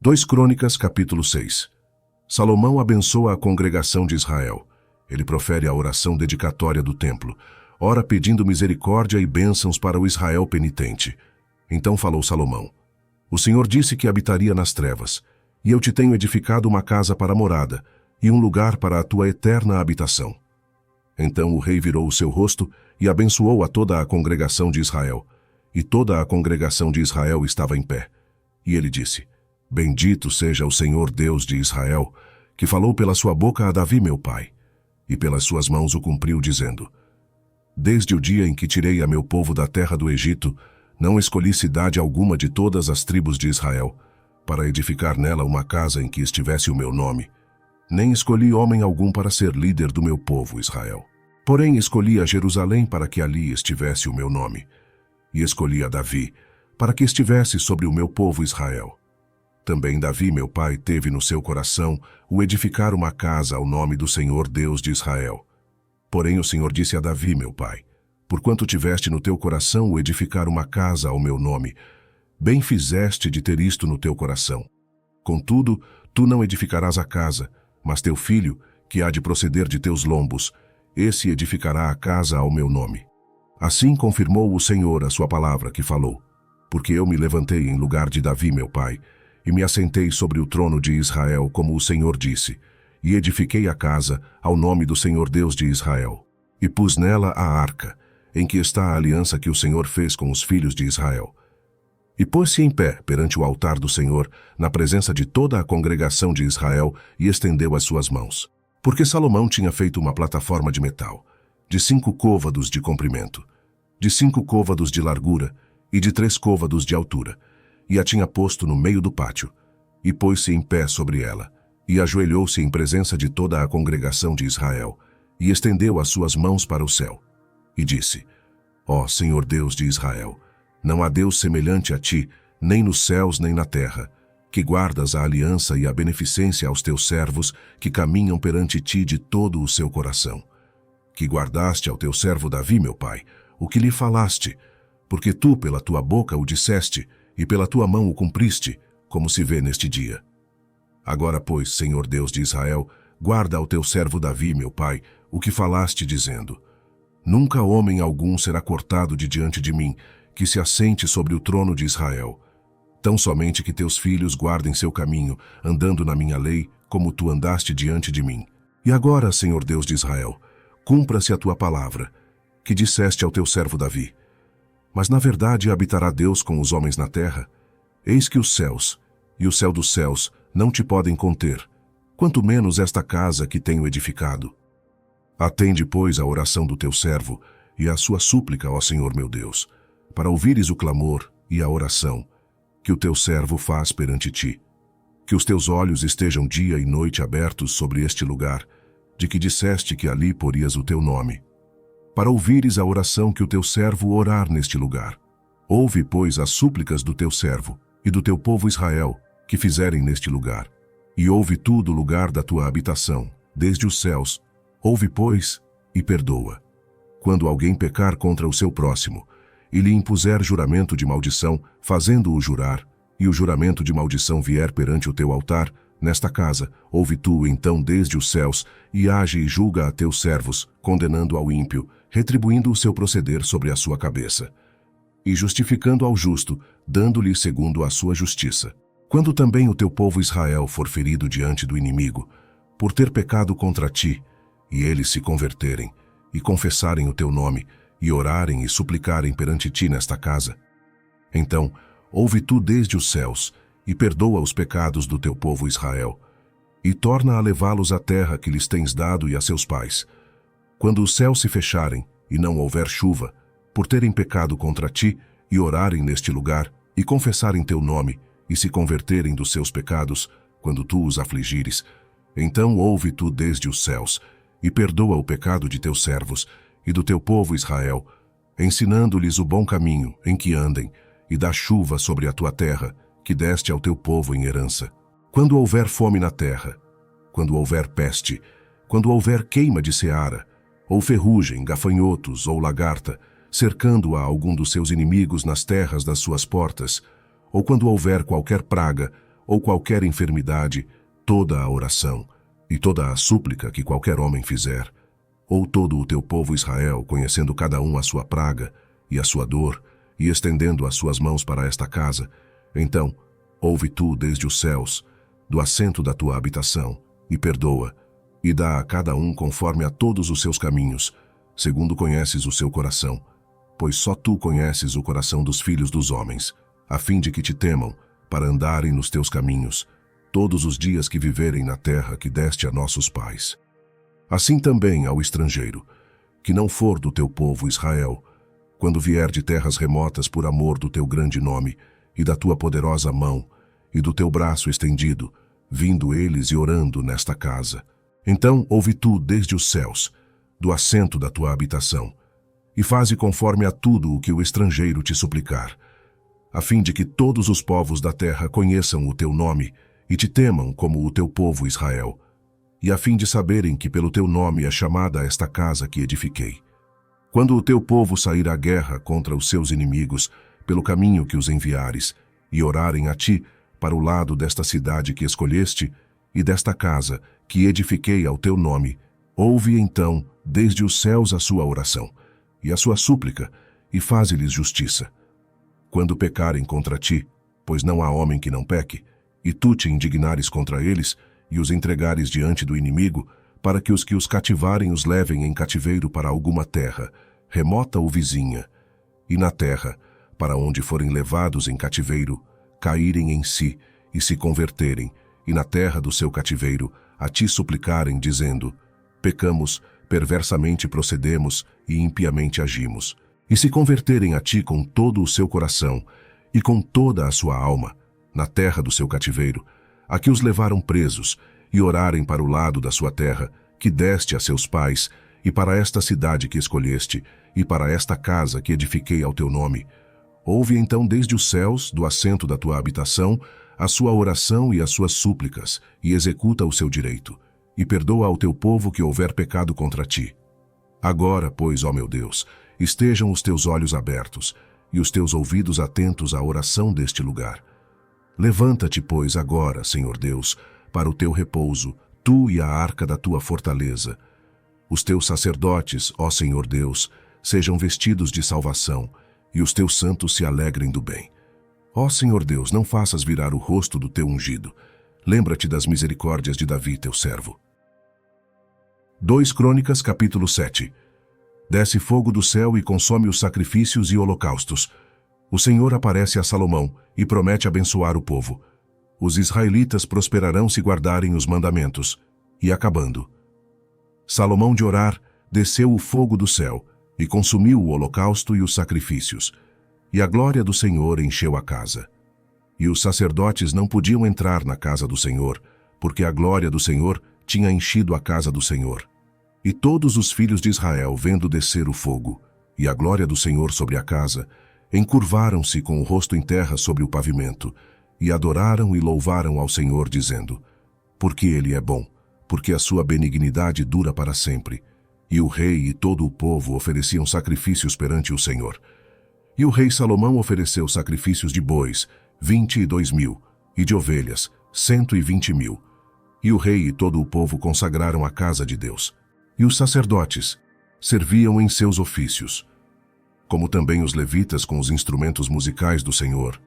2 Crônicas, capítulo 6. Salomão abençoa a congregação de Israel. Ele profere a oração dedicatória do templo, ora pedindo misericórdia e bênçãos para o Israel penitente. Então falou Salomão: O Senhor disse que habitaria nas trevas, e eu te tenho edificado uma casa para morada, e um lugar para a tua eterna habitação. Então o rei virou o seu rosto e abençoou a toda a congregação de Israel. E toda a congregação de Israel estava em pé. E ele disse: Bendito seja o Senhor Deus de Israel, que falou pela sua boca a Davi meu pai, e pelas suas mãos o cumpriu, dizendo: Desde o dia em que tirei a meu povo da terra do Egito, não escolhi cidade alguma de todas as tribos de Israel, para edificar nela uma casa em que estivesse o meu nome. Nem escolhi homem algum para ser líder do meu povo Israel. Porém escolhi a Jerusalém para que ali estivesse o meu nome. E escolhi a Davi, para que estivesse sobre o meu povo Israel. Também Davi, meu pai, teve no seu coração o edificar uma casa ao nome do Senhor Deus de Israel. Porém o Senhor disse a Davi, meu pai: Porquanto tiveste no teu coração o edificar uma casa ao meu nome, bem fizeste de ter isto no teu coração. Contudo, tu não edificarás a casa, mas teu filho, que há de proceder de teus lombos, esse edificará a casa ao meu nome. Assim confirmou o Senhor a sua palavra que falou, porque eu me levantei em lugar de Davi, meu pai, e me assentei sobre o trono de Israel, como o Senhor disse, e edifiquei a casa ao nome do Senhor Deus de Israel. E pus nela a arca, em que está a aliança que o Senhor fez com os filhos de Israel. E pôs-se em pé perante o altar do Senhor, na presença de toda a congregação de Israel, e estendeu as suas mãos. Porque Salomão tinha feito uma plataforma de metal, de 5 côvados de comprimento, de 5 côvados de largura e de 3 côvados de altura, e a tinha posto no meio do pátio, e pôs-se em pé sobre ela, e ajoelhou-se em presença de toda a congregação de Israel, e estendeu as suas mãos para o céu, e disse: Ó Senhor Deus de Israel, não há Deus semelhante a ti, nem nos céus nem na terra, que guardas a aliança e a beneficência aos teus servos que caminham perante ti de todo o seu coração. Que guardaste ao teu servo Davi, meu pai, o que lhe falaste, porque tu pela tua boca o disseste, e pela tua mão o cumpriste, como se vê neste dia. Agora, pois, Senhor Deus de Israel, guarda ao teu servo Davi, meu pai, o que falaste, dizendo: Nunca homem algum será cortado de diante de mim, que se assente sobre o trono de Israel. Tão somente que teus filhos guardem seu caminho, andando na minha lei, como tu andaste diante de mim. E agora, Senhor Deus de Israel, cumpra-se a tua palavra, que disseste ao teu servo Davi. Mas na verdade habitará Deus com os homens na terra? Eis que os céus, e o céu dos céus, não te podem conter, quanto menos esta casa que tenho edificado. Atende, pois, a oração do teu servo, e a sua súplica, ó Senhor meu Deus, para ouvires o clamor e a oração que o teu servo faz perante ti. Que os teus olhos estejam dia e noite abertos sobre este lugar, de que disseste que ali porias o teu nome, para ouvires a oração que o teu servo orar neste lugar. Ouve, pois, as súplicas do teu servo e do teu povo Israel, que fizerem neste lugar. E ouve tu do lugar da tua habitação, desde os céus. Ouve, pois, e perdoa. Quando alguém pecar contra o seu próximo, e lhe impuser juramento de maldição, fazendo-o jurar, e o juramento de maldição vier perante o teu altar, nesta casa, ouve tu então desde os céus, e age e julga a teus servos, condenando ao ímpio, retribuindo o seu proceder sobre a sua cabeça, e justificando ao justo, dando-lhe segundo a sua justiça. Quando também o teu povo Israel for ferido diante do inimigo, por ter pecado contra ti, e eles se converterem, e confessarem o teu nome, e orarem e suplicarem perante ti nesta casa, então, ouve tu desde os céus, e perdoa os pecados do teu povo Israel, e torna a levá-los à terra que lhes tens dado e a seus pais. Quando os céus se fecharem, e não houver chuva, por terem pecado contra ti, e orarem neste lugar, e confessarem teu nome, e se converterem dos seus pecados, quando tu os afligires, então ouve tu desde os céus, e perdoa o pecado de teus servos, e do teu povo Israel, ensinando-lhes o bom caminho em que andem, e dá chuva sobre a tua terra, que deste ao teu povo em herança. Quando houver fome na terra, quando houver peste, quando houver queima de seara, ou ferrugem, gafanhotos ou lagarta, cercando a algum dos seus inimigos nas terras das suas portas, ou quando houver qualquer praga, ou qualquer enfermidade, toda a oração e toda a súplica que qualquer homem fizer, ou todo o teu povo Israel, conhecendo cada um a sua praga e a sua dor, e estendendo as suas mãos para esta casa, então, ouve tu desde os céus, do assento da tua habitação, e perdoa, e dá a cada um conforme a todos os seus caminhos, segundo conheces o seu coração, pois só tu conheces o coração dos filhos dos homens, a fim de que te temam, para andarem nos teus caminhos, todos os dias que viverem na terra que deste a nossos pais. Assim também ao estrangeiro, que não for do teu povo Israel, quando vier de terras remotas por amor do teu grande nome, e da tua poderosa mão, e do teu braço estendido, vindo eles e orando nesta casa. Então ouve tu desde os céus, do assento da tua habitação, e faze conforme a tudo o que o estrangeiro te suplicar, a fim de que todos os povos da terra conheçam o teu nome e te temam como o teu povo Israel, e a fim de saberem que pelo teu nome é chamada esta casa que edifiquei. Quando o teu povo sair à guerra contra os seus inimigos, pelo caminho que os enviares, e orarem a ti para o lado desta cidade que escolheste e desta casa que edifiquei ao teu nome, ouve então desde os céus a sua oração e a sua súplica, e faze-lhes justiça. Quando pecarem contra ti, pois não há homem que não peque, e tu te indignares contra eles, e os entregares diante do inimigo, para que os cativarem os levem em cativeiro para alguma terra, remota ou vizinha, e na terra, para onde forem levados em cativeiro, caírem em si, e se converterem, e na terra do seu cativeiro, a ti suplicarem, dizendo: pecamos, perversamente procedemos e impiamente agimos, e se converterem a ti com todo o seu coração e com toda a sua alma, na terra do seu cativeiro, a que os levaram presos, e orarem para o lado da sua terra, que deste a seus pais, e para esta cidade que escolheste, e para esta casa que edifiquei ao teu nome, ouve então desde os céus, do assento da tua habitação, a sua oração e as suas súplicas, e executa o seu direito, e perdoa ao teu povo que houver pecado contra ti. Agora, pois, ó meu Deus, estejam os teus olhos abertos, e os teus ouvidos atentos à oração deste lugar. Levanta-te, pois, agora, Senhor Deus, para o teu repouso, tu e a arca da tua fortaleza. Os teus sacerdotes, ó Senhor Deus, sejam vestidos de salvação, e os teus santos se alegrem do bem. Ó Senhor Deus, não faças virar o rosto do teu ungido. Lembra-te das misericórdias de Davi, teu servo. 2 Crônicas, capítulo 7. Desce fogo do céu e consome os sacrifícios e holocaustos. O Senhor aparece a Salomão e promete abençoar o povo. Os israelitas prosperarão se guardarem os mandamentos. E acabando. Salomão de orar, desceu o fogo do céu e consumiu o holocausto e os sacrifícios. E a glória do Senhor encheu a casa. E os sacerdotes não podiam entrar na casa do Senhor, porque a glória do Senhor tinha enchido a casa do Senhor. E todos os filhos de Israel, vendo descer o fogo, e a glória do Senhor sobre a casa, encurvaram-se com o rosto em terra sobre o pavimento, e adoraram e louvaram ao Senhor, dizendo: porque Ele é bom, porque a sua benignidade dura para sempre. E o rei e todo o povo ofereciam sacrifícios perante o Senhor. E o rei Salomão ofereceu sacrifícios de bois, 22.000, e de ovelhas, 120.000. E o rei e todo o povo consagraram a casa de Deus. E os sacerdotes serviam em seus ofícios, como também os levitas com os instrumentos musicais do Senhor,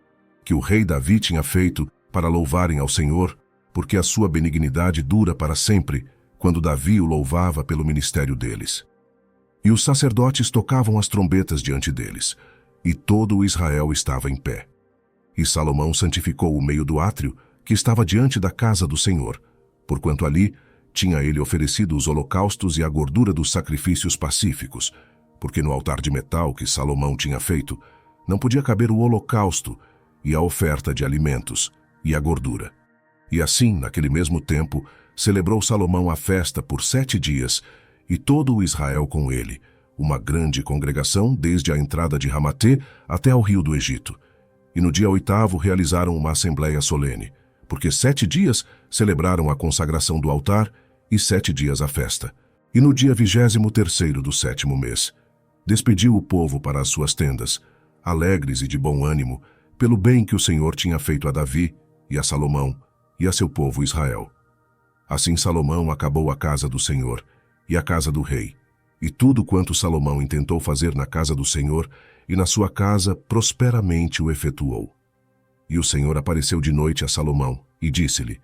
que o rei Davi tinha feito para louvarem ao Senhor, porque a sua benignidade dura para sempre, quando Davi o louvava pelo ministério deles. E os sacerdotes tocavam as trombetas diante deles, e todo o Israel estava em pé. E Salomão santificou o meio do átrio, que estava diante da casa do Senhor, porquanto ali tinha ele oferecido os holocaustos e a gordura dos sacrifícios pacíficos, porque no altar de metal que Salomão tinha feito, não podia caber o holocausto e a oferta de alimentos e a gordura. E assim, naquele mesmo tempo, celebrou Salomão a festa por 7 dias, e todo o Israel com ele, uma grande congregação desde a entrada de Ramatê até ao rio do Egito. E no dia 8º realizaram uma assembleia solene, porque 7 dias celebraram a consagração do altar e 7 dias a festa. E no dia 23º do 7º mês, despediu o povo para as suas tendas, alegres e de bom ânimo, pelo bem que o Senhor tinha feito a Davi e a Salomão, e a seu povo Israel. Assim Salomão acabou a casa do Senhor, e a casa do rei, e tudo quanto Salomão intentou fazer na casa do Senhor, e na sua casa prosperamente o efetuou. E o Senhor apareceu de noite a Salomão, e disse-lhe: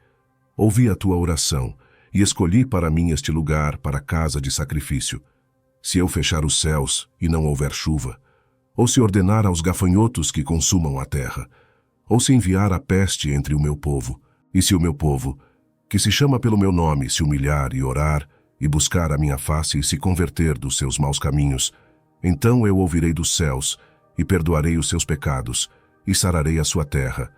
Ouvi a tua oração, e escolhi para mim este lugar para casa de sacrifício. Se eu fechar os céus, e não houver chuva, ou se ordenar aos gafanhotos que consumam a terra, ou se enviar a peste entre o meu povo, e se o meu povo, que se chama pelo meu nome, se humilhar e orar, e buscar a minha face e se converter dos seus maus caminhos, então eu ouvirei dos céus, e perdoarei os seus pecados, e sararei a sua terra.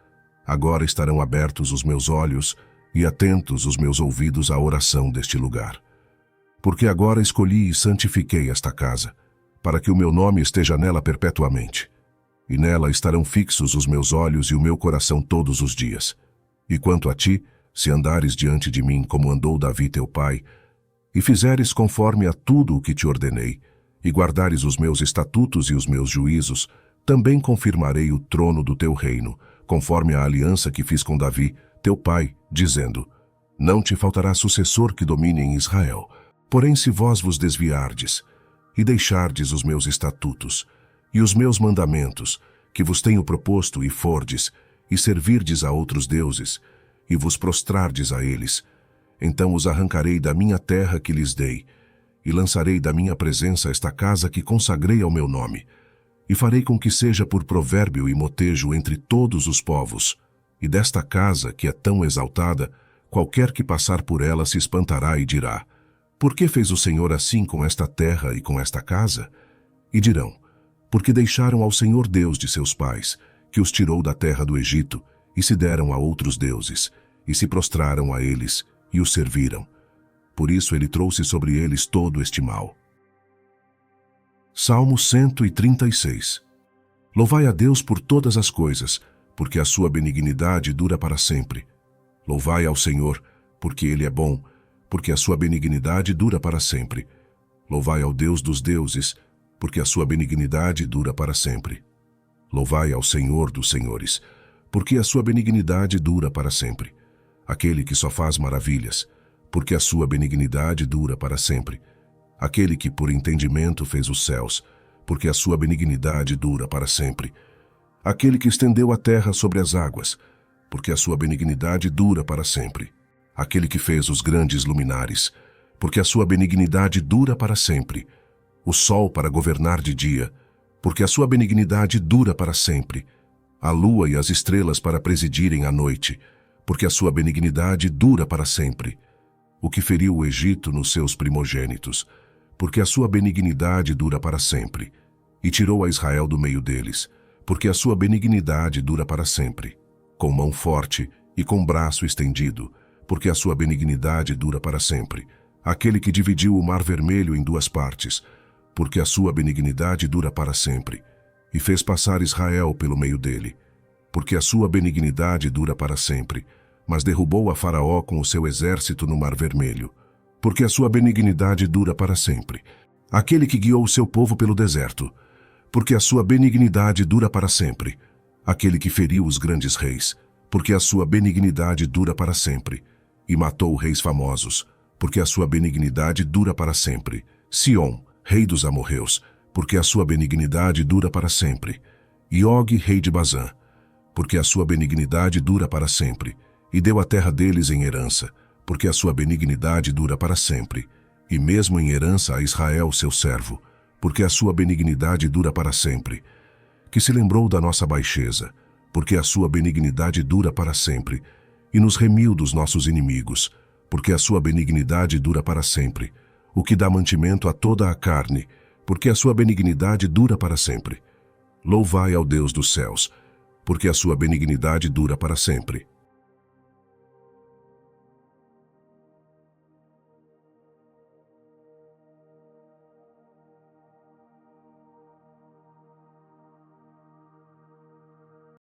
Agora estarão abertos os meus olhos, e atentos os meus ouvidos à oração deste lugar. Porque agora escolhi e santifiquei esta casa, para que o meu nome esteja nela perpetuamente. E nela estarão fixos os meus olhos e o meu coração todos os dias. E quanto a ti, se andares diante de mim como andou Davi teu pai, e fizeres conforme a tudo o que te ordenei, e guardares os meus estatutos e os meus juízos, também confirmarei o trono do teu reino, conforme a aliança que fiz com Davi, teu pai, dizendo: Não te faltará sucessor que domine em Israel. Porém, se vós vos desviardes, e deixardes os meus estatutos, e os meus mandamentos, que vos tenho proposto, e fordes, e servirdes a outros deuses, e vos prostrardes a eles, então os arrancarei da minha terra que lhes dei, e lançarei da minha presença esta casa que consagrei ao meu nome, e farei com que seja por provérbio e motejo entre todos os povos, e desta casa, que é tão exaltada, qualquer que passar por ela se espantará e dirá: Por que fez o Senhor assim com esta terra e com esta casa? E dirão: Porque deixaram ao Senhor Deus de seus pais, que os tirou da terra do Egito, e se deram a outros deuses, e se prostraram a eles, e os serviram. Por isso ele trouxe sobre eles todo este mal. Salmo 136. Louvai a Deus por todas as coisas, porque a sua benignidade dura para sempre. Louvai ao Senhor, porque ele é bom, porque a sua benignidade dura para sempre. Louvai ao Deus dos deuses, porque a sua benignidade dura para sempre. Louvai ao Senhor dos senhores, porque a sua benignidade dura para sempre. Aquele que só faz maravilhas, porque a sua benignidade dura para sempre. Aquele que por entendimento fez os céus, porque a sua benignidade dura para sempre. Aquele que estendeu a terra sobre as águas, porque a sua benignidade dura para sempre. Aquele que fez os grandes luminares, porque a sua benignidade dura para sempre. O sol para governar de dia, porque a sua benignidade dura para sempre. A lua e as estrelas para presidirem a noite, porque a sua benignidade dura para sempre. O que feriu o Egito nos seus primogênitos, porque a sua benignidade dura para sempre. E tirou a Israel do meio deles, porque a sua benignidade dura para sempre. Com mão forte e com braço estendido, porque a sua benignidade dura para sempre. Aquele que dividiu o mar vermelho em duas partes, porque a sua benignidade dura para sempre. E fez passar Israel pelo meio dele, porque a sua benignidade dura para sempre. Mas derrubou a Faraó com o seu exército no mar vermelho, porque a sua benignidade dura para sempre. Aquele que guiou o seu povo pelo deserto, porque a sua benignidade dura para sempre. Aquele que feriu os grandes reis, porque a sua benignidade dura para sempre. E matou reis famosos, porque a sua benignidade dura para sempre. Sion, rei dos amorreus, porque a sua benignidade dura para sempre. E Og, rei de Bazã, porque a sua benignidade dura para sempre. E deu a terra deles em herança, porque a sua benignidade dura para sempre. E mesmo em herança a Israel, seu servo, porque a sua benignidade dura para sempre. Que se lembrou da nossa baixeza, porque a sua benignidade dura para sempre. E nos remiu dos nossos inimigos, porque a sua benignidade dura para sempre. O que dá mantimento a toda a carne, porque a sua benignidade dura para sempre. Louvai ao Deus dos céus, porque a sua benignidade dura para sempre.